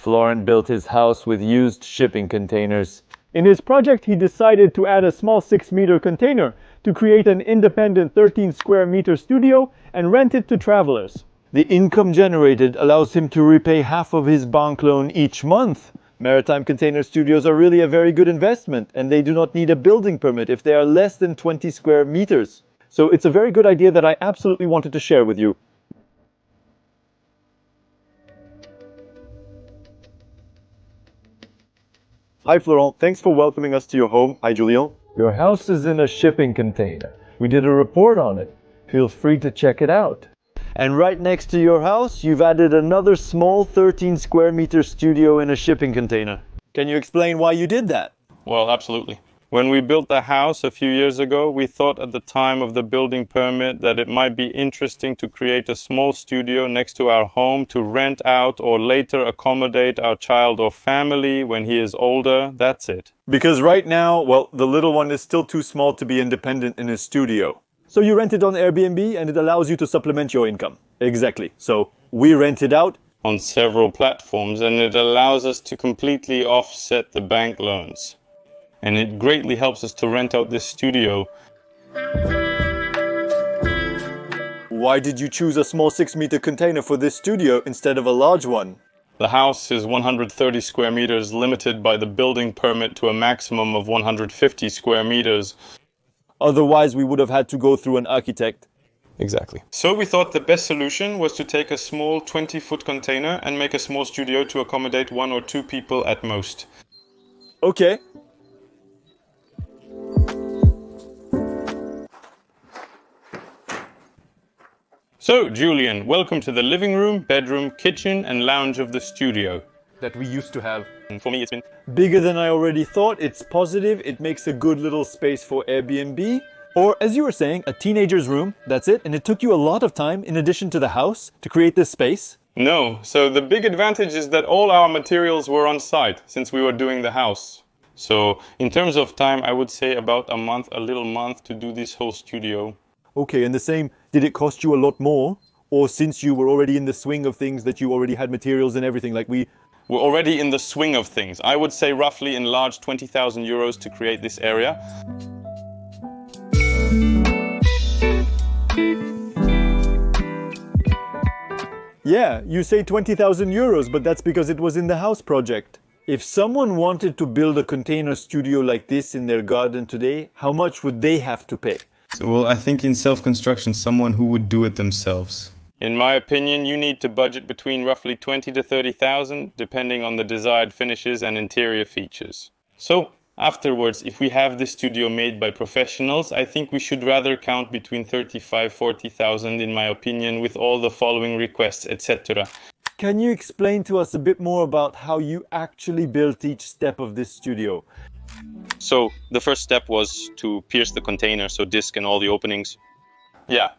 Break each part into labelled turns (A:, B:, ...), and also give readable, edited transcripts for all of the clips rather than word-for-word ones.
A: Florent built his house with used shipping containers. In his project, he decided to add a small 6-meter container to create an independent 13 square meter studio and rent it to travelers. The income generated allows him to repay half of his bank loan each month. Maritime container studios are really a very good investment, and they do not need a building permit if they are less than 20 square meters. So it's a very good idea that I absolutely wanted to share with you. Hi Florent, thanks for welcoming us to your home. Hi Julien. Your house is in a shipping container. We did a report on it. Feel free to check it out. And right next to your house, you've added another small 13 square meter studio in a shipping container. Can you explain why you did that?
B: Well, absolutely. When we built the house a few years ago, we thought at the time of the building permit that it might be interesting to create a small studio next to our home to rent out or later accommodate our child or family when he is older. That's it.
A: Because right now, well, the little one is still too small to be independent in his studio. So you rent it on Airbnb and it allows you to supplement your income. Exactly. So we rent it out
B: on several platforms and it allows us to completely offset the bank loans. And it greatly helps us to rent out this studio.
A: Why did you choose a small 6-meter container for this studio instead of a large one?
B: The house is 130 square meters, limited by the building permit to a maximum of 150 square meters.
A: Otherwise, we would have had to go through an architect.
B: Exactly. So we thought the best solution was to take a small 20-foot container and make a small studio to accommodate 1 or 2 people at most.
A: Okay.
B: So, Julian, welcome to the living room, bedroom, kitchen and lounge of the studio
A: That we used to have.
B: And for me, it's been
A: Bigger than I already thought. It's positive. It makes a good little space for Airbnb. Or, as you were saying, a teenager's room. That's it. And it took you a lot of time, in addition to the house, to create this space.
B: No. So the big advantage is that all our materials were on site since we were doing the house. So in terms of time, I would say about a little month to do this whole studio.
A: Okay, and the same, did it cost you a lot more? Or since you were already in the swing of things that you already had materials and everything, like we're
B: already in the swing of things. I would say roughly in large 20,000 euros to create this area.
A: Yeah, you say 20,000 euros, but that's because it was in the house project. If someone wanted to build a container studio like this in their garden today, how much would they have to pay?
C: Well, I think in self-construction, someone who would do it themselves.
B: In my opinion, you need to budget between roughly 20 to 30,000, depending on the desired finishes and interior features. So, afterwards, if we have this studio made by professionals, I think we should rather count between 35,000–40,000 in my opinion, with all the following requests, etc.
A: Can you explain to us a bit more about how you actually built each step of this studio?
B: So the first step was to pierce the container, so disc and all the openings. Yeah.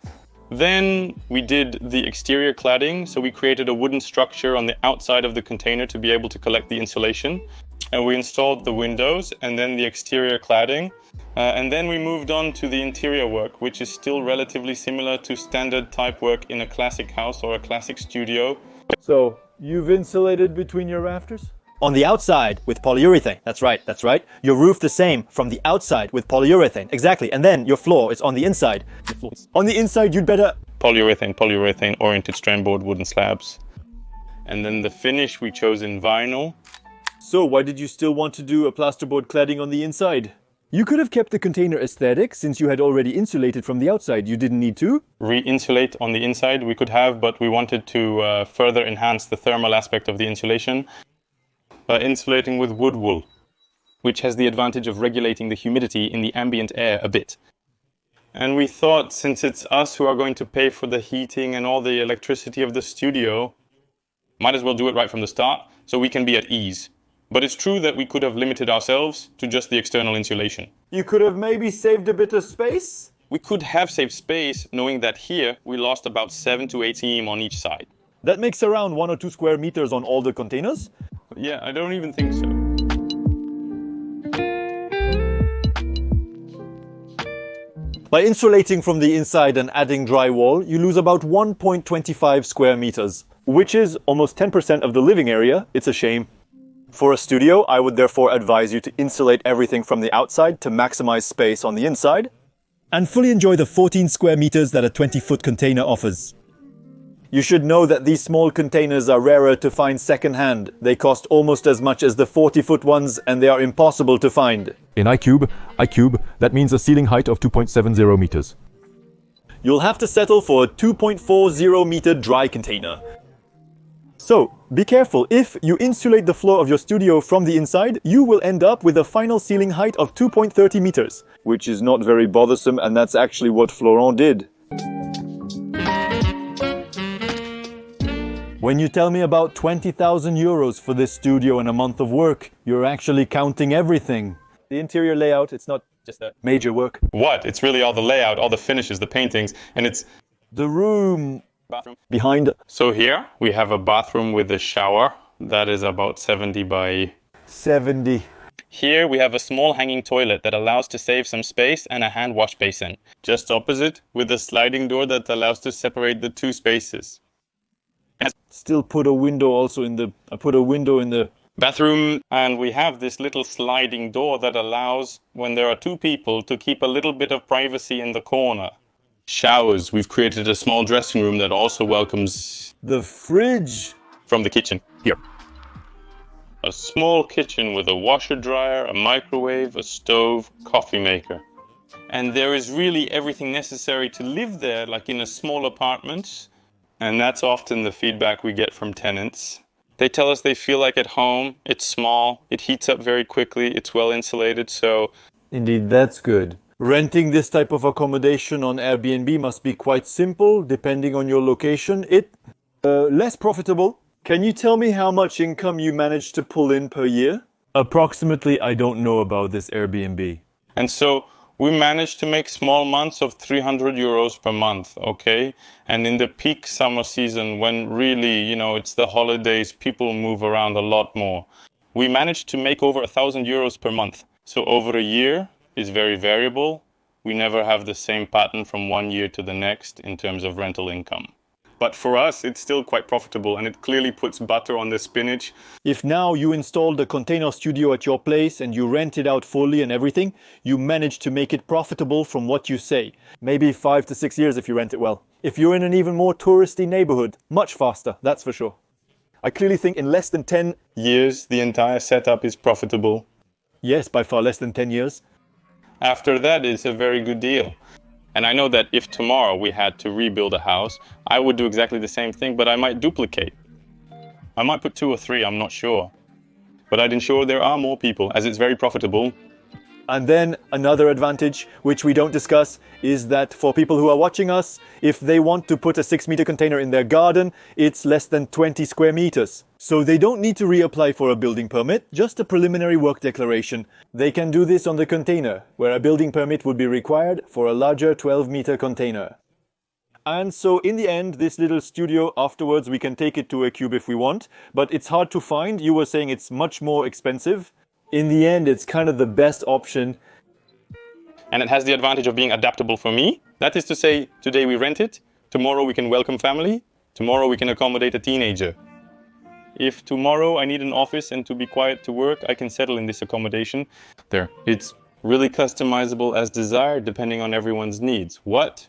B: Then we did the exterior cladding, so we created a wooden structure on the outside of the container to be able to collect the insulation. And we installed the windows and then the exterior cladding. And then we moved on to the interior work, which is still relatively similar to standard type work in a classic house or a classic studio.
A: So, you've insulated between your rafters? On the outside with polyurethane. That's right. Your roof the same from the outside with polyurethane. Exactly. And then your floor is on the inside. On the inside, you'd better...
B: Polyurethane oriented strand board wooden slabs. And then the finish we chose in vinyl.
A: So why did you still want to do a plasterboard cladding on the inside? You could have kept the container aesthetic since you had already insulated from the outside. You didn't need to.
B: Re-insulate on the inside we could have, but we wanted to further enhance the thermal aspect of the insulation by insulating with wood wool, which has the advantage of regulating the humidity in the ambient air a bit. And we thought, since it's us who are going to pay for the heating and all the electricity of the studio, might as well do it right from the start so we can be at ease. But it's true that we could have limited ourselves to just the external insulation.
A: You could have maybe saved a bit of space?
B: We could have saved space, knowing that here we lost about 7 to 8 cm on each side.
A: That makes around 1 or 2 square meters on all the containers?
B: Yeah, I don't even think so.
A: By insulating from the inside and adding drywall, you lose about 1.25 square meters. which is almost 10% of the living area. It's a shame. For a studio, I would therefore advise you to insulate everything from the outside to maximize space on the inside, and fully enjoy the 14 square meters that a 20-foot container offers. You should know that these small containers are rarer to find second-hand. They cost almost as much as the 40-foot ones, and they are impossible to find.
D: In iCube, that means a ceiling height of 2.70 meters.
A: You'll have to settle for a 2.40 meter dry container. So, be careful. If you insulate the floor of your studio from the inside, you will end up with a final ceiling height of 2.30 meters, which is not very bothersome, and that's actually what Florent did. When you tell me about 20,000 euros for this studio and a month of work, you're actually counting everything. The interior layout, it's not just a major work.
B: What? It's really all the layout, all the finishes, the paintings, and it's
A: the room
B: bathroom
A: behind.
B: So here we have a bathroom with a shower that is about 70 by
A: 70.
B: Here we have a small hanging toilet that allows to save some space and a hand wash basin. Just opposite with a sliding door that allows to separate the two spaces.
A: Still put a window also in the... I put a window in the
B: bathroom, and we have this little sliding door that allows, when there are two people, to keep a little bit of privacy in the corner. Showers. We've created a small dressing room that also welcomes
A: the fridge
B: from the kitchen. Here. A small kitchen with a washer dryer, a microwave, a stove, coffee maker. And there is really everything necessary to live there, like in a small apartment. And that's often the feedback we get from tenants. They tell us they feel like at home, it's small, it heats up very quickly, it's well insulated, so...
A: Indeed, that's good. Renting this type of accommodation on Airbnb must be quite simple, depending on your location. Less profitable. Can you tell me how much income you manage to pull in per year? Approximately, I don't know about this Airbnb.
B: And so... we managed to make small months of 300 euros per month, okay? And in the peak summer season, when really, it's the holidays, people move around a lot more. We managed to make over 1,000 euros per month. So over a year is very variable. We never have the same pattern from one year to the next in terms of rental income. But for us, it's still quite profitable, and it clearly puts butter on the spinach.
A: If now you installed a container studio at your place and you rent it out fully and everything, you manage to make it profitable from what you say. Maybe 5 to 6 years if you rent it well. If you're in an even more touristy neighborhood, much faster, that's for sure. I clearly think in less than 10
B: years, the entire setup is profitable.
A: Yes, by far less than 10 years.
B: After that, it's a very good deal. And I know that if tomorrow we had to rebuild a house, I would do exactly the same thing, but I might duplicate. I might put 2 or 3, I'm not sure. But I'd ensure there are more people, as it's very profitable.
A: And then another advantage, which we don't discuss, is that for people who are watching us, if they want to put a 6-meter container in their garden, it's less than 20 square meters. So they don't need to reapply for a building permit, just a preliminary work declaration. They can do this on the container, where a building permit would be required for a larger 12-meter container. And so in the end, this little studio, afterwards we can take it to a cube if we want, but it's hard to find. You were saying it's much more expensive. In the end, it's kind of the best option.
B: And it has the advantage of being adaptable for me. That is to say, today we rent it, tomorrow we can welcome family, tomorrow we can accommodate a teenager. If tomorrow I need an office and to be quiet to work, I can settle in this accommodation. There. It's really customizable as desired, depending on everyone's needs. What?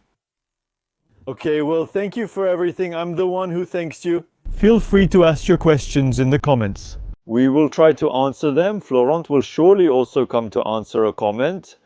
A: Okay, well, thank you for everything. I'm the one who thanks you. Feel free to ask your questions in the comments. We will try to answer them. Florent will surely also come to answer a comment.